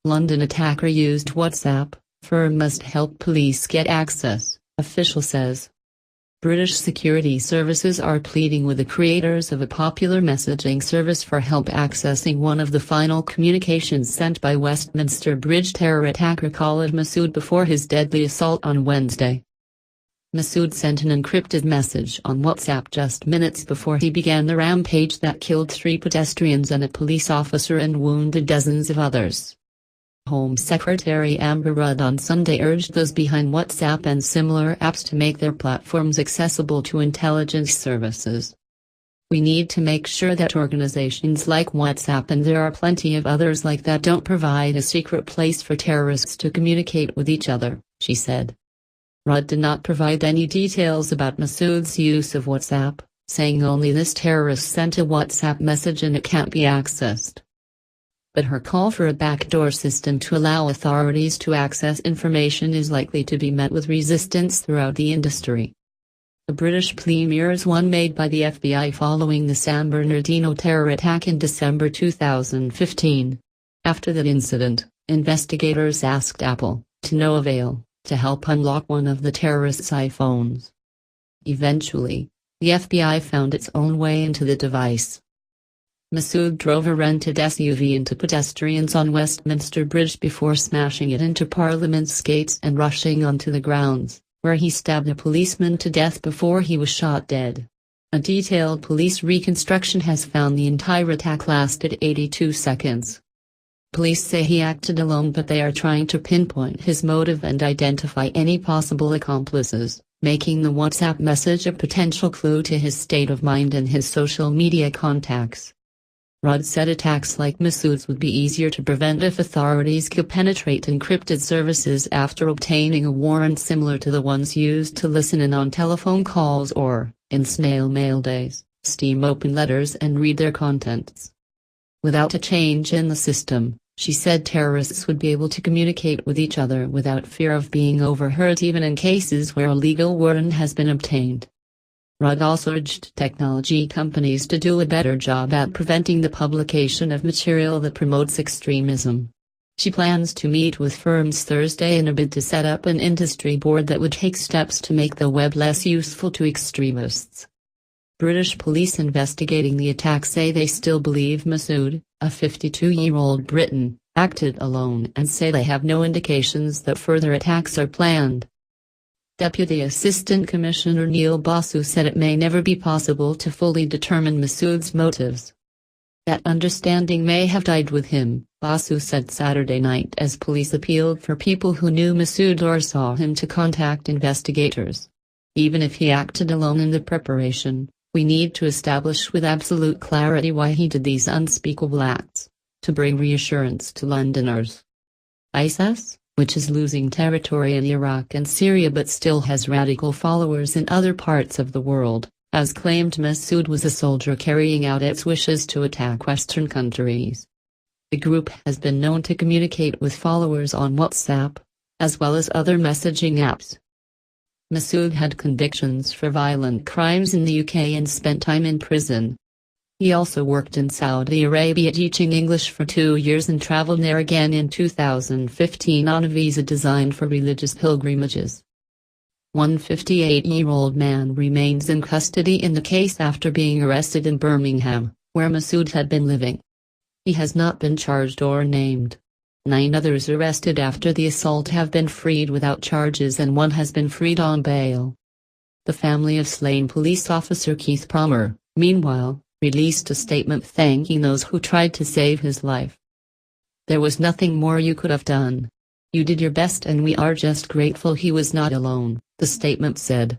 London attacker used WhatsApp. Firm must help police get access, official says. British security services are pleading with the creators of a popular messaging service for help accessing one of the final communications sent by Westminster Bridge terror attacker Khalid Masood before his deadly assault on Wednesday. Masood sent an encrypted message on WhatsApp just minutes before he began the rampage that killed 3 pedestrians and a police officer and wounded dozens of others. Home Secretary Amber Rudd on Sunday urged those behind WhatsApp and similar apps to make their platforms accessible to intelligence services. We need to make sure that organizations like WhatsApp, and there are plenty of others like that, don't provide a secret place for terrorists to communicate with each other, she said. Rudd did not provide any details about Masood's use of WhatsApp, saying only this terrorist sent a WhatsApp message and it can't be accessed. But her call for a backdoor system to allow authorities to access information is likely to be met with resistance throughout the industry. The British plea mirrors one made by the FBI following the San Bernardino terror attack in December 2015. After that incident, investigators asked Apple, to no avail, to help unlock one of the terrorists' iPhones. Eventually, the FBI found its own way into the device. Masood drove a rented SUV into pedestrians on Westminster Bridge before smashing it into Parliament's gates and rushing onto the grounds, where he stabbed a policeman to death before he was shot dead. A detailed police reconstruction has found the entire attack lasted 82 seconds. Police say he acted alone, but they are trying to pinpoint his motive and identify any possible accomplices, making the WhatsApp message a potential clue to his state of mind and his social media contacts. Rudd said attacks like Masood's would be easier to prevent if authorities could penetrate encrypted services after obtaining a warrant similar to the ones used to listen in on telephone calls or, in snail mail days, steam open letters and read their contents. Without a change in the system, she said terrorists would be able to communicate with each other without fear of being overheard, even in cases where a legal warrant has been obtained. Rudd also urged technology companies to do a better job at preventing the publication of material that promotes extremism. She plans to meet with firms Thursday in a bid to set up an industry board that would take steps to make the web less useful to extremists. British police investigating the attack say they still believe Masood, a 52-year-old Briton, acted alone and say they have no indications that further attacks are planned. Deputy Assistant Commissioner Neil Basu said it may never be possible to fully determine Masood's motives. That understanding may have died with him, Basu said Saturday night as police appealed for people who knew Masood or saw him to contact investigators. Even if he acted alone in the preparation, we need to establish with absolute clarity why he did these unspeakable acts, to bring reassurance to Londoners. ISIS, which is losing territory in Iraq and Syria but still has radical followers in other parts of the world, has claimed Masood was a soldier carrying out its wishes to attack Western countries. The group has been known to communicate with followers on WhatsApp, as well as other messaging apps. Masood had convictions for violent crimes in the UK and spent time in prison. He also worked in Saudi Arabia teaching English for 2 years and traveled there again in 2015 on a visa designed for religious pilgrimages. One 58-year-old man remains in custody in the case after being arrested in Birmingham, where Masood had been living. He has not been charged or named. 9 others arrested after the assault have been freed without charges and 1 has been freed on bail. The family of slain police officer Keith Palmer, meanwhile, released a statement thanking those who tried to save his life. "There was nothing more you could have done. You did your best and we are just grateful he was not alone," the statement said.